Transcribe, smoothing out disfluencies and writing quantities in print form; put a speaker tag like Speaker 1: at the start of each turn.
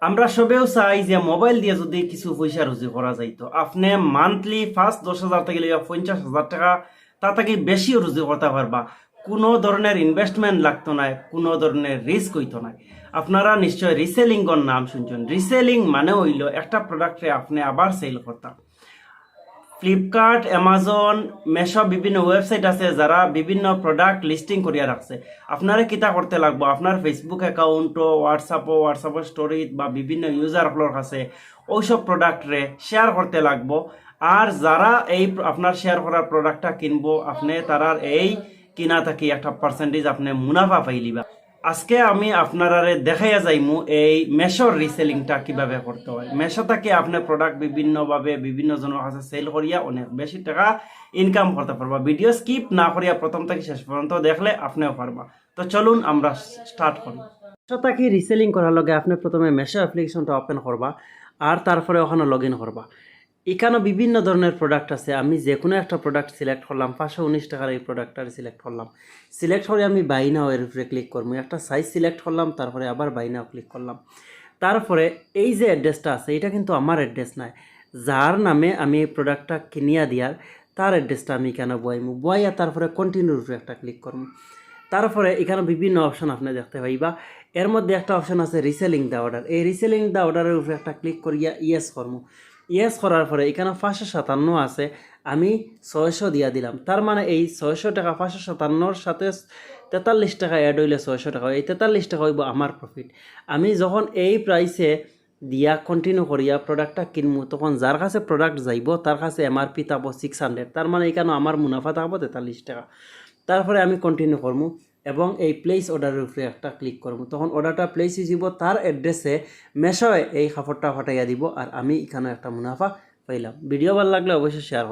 Speaker 1: আমরা সবেও চাই যে মোবাইল দিয়ে যদি কিছু পয়সা রুজি করা যাইতো আপনি মান্থলি ফার্স্ট 10,000 থেকে লিয়া 50,000 টাকা তা থেকে বেশিও রুজি করতে পারবা। কোনো ধরনের ইনভেস্টমেন্ট লাগতো না, কোনো ধরনের রিস্ক হইতো না। আপনারা নিশ্চয় রিসেলিং এর নাম শুনছেন। রিসেলিং মানে হইল একটা প্রোডাক্টে আপনি আবার সেল করতাম। ফ্লিপকার্ট, অ্যামাজন, মেশো বিভিন্ন ওয়েবসাইট আছে যারা বিভিন্ন প্রোডাক্ট লিস্টিং করিয়া রাখছে। আপনারা কিতা করতে লাগবো, আপনার ফেসবুক অ্যাকাউন্টও, হোয়াটসঅ্যাপ স্টোরি বা বিভিন্ন ইউজার আপনার কাছে ওইসব প্রোডাক্টরে শেয়ার করতে লাগবো। আর যারা এই আপনার শেয়ার করার প্রোডাক্টটা কিনবো আপনি তারার এই কিনা থাকি একটা পার্সেন্টেজ আপনি মুনাফা পাইলিবা। আজকে আমি আপনারা দেখাইয়া যাইমু এই মেশোর রিসেলিংটা কিভাবে করতে হয়। মেশো থেকে আপনার প্রোডাক্ট বিভিন্নভাবে বিভিন্ন জনের কাছে সেল করিয়া অনেক বেশি টাকা ইনকাম করতে পারবা। ভিডিও স্কিপ না করিয়া প্রথম থেকে শেষ পর্যন্ত দেখলে আপনিও পারবা। তো চলুন আমরা স্টার্ট করি। মেশো থেকে রিসেলিং করার লগে আপনি প্রথমে মেশো অ্যাপ্লিকেশনটা ওপেন করবা আর তারপরে ওখানে লগ ইন করবা। এখানে বিভিন্ন ধরনের প্রোডাক্ট আছে। আমি যে কোনো একটা প্রোডাক্ট সিলেক্ট করলাম, 519 টাকার এই প্রোডাক্টটা সিলেক্ট করলাম। সিলেক্ট করে আমি বাই নাও এর উপরে ক্লিক করবো। একটা সাইজ সিলেক্ট করলাম, তারপরে আবার বাই নাও ক্লিক করলাম। তারপরে এই যে অ্যাড্রেসটা আছে এটা কিন্তু আমার অ্যাড্রেস নয়, যার নামে আমি এই প্রোডাক্টটা কিনিয়া দিয়ার তার অ্যাড্রেসটা আমি কেন বয়াইমু। বয়াইয়া তারপরে কন্টিনিউর উপরে একটা ক্লিক করবো। তারপরে এখানে বিভিন্ন অপশন আপনি দেখতে পাইবা। এর মধ্যে একটা অপশন আছে রিসেলিং দ্য অর্ডার। এই রিসেলিং দ্য অর্ডারের উপরে একটা ক্লিক করিয়া ইয়েস করবো। ইয়েস করার পরে এখানে 557 আছে, আমি 600 দিয়া দিলাম। তার মানে এই 600 টাকা 557 সাথে 43 টাকা অ্যাড হইলে 600 টাকা, এই 43 টাকা হইব আমার প্রফিট। আমি যখন এই প্রাইসে দিয়া কন্টিনিউ করিয়া প্রোডাক্টটা কিনবো তখন যার কাছে প্রোডাক্ট যাইব তার কাছে এমআরপি থাকবো 600। তার মানে এখানে আমার মুনাফা থাকবো 43 টাকা। তারপরে আমি কন্টিনিউ করবো এবং এই প্লেস অর্ডারের উপরে একটা ক্লিক করবো। তখন অর্ডারটা প্লেস হয়ে তার অ্যাড্রেসে মেশোয় এই কাপড়টা ফাটাইয়া দিব আর আমি এখানে একটা মুনাফা পাইলাম। ভিডিও ভালো লাগলে অবশ্যই শেয়ার করব।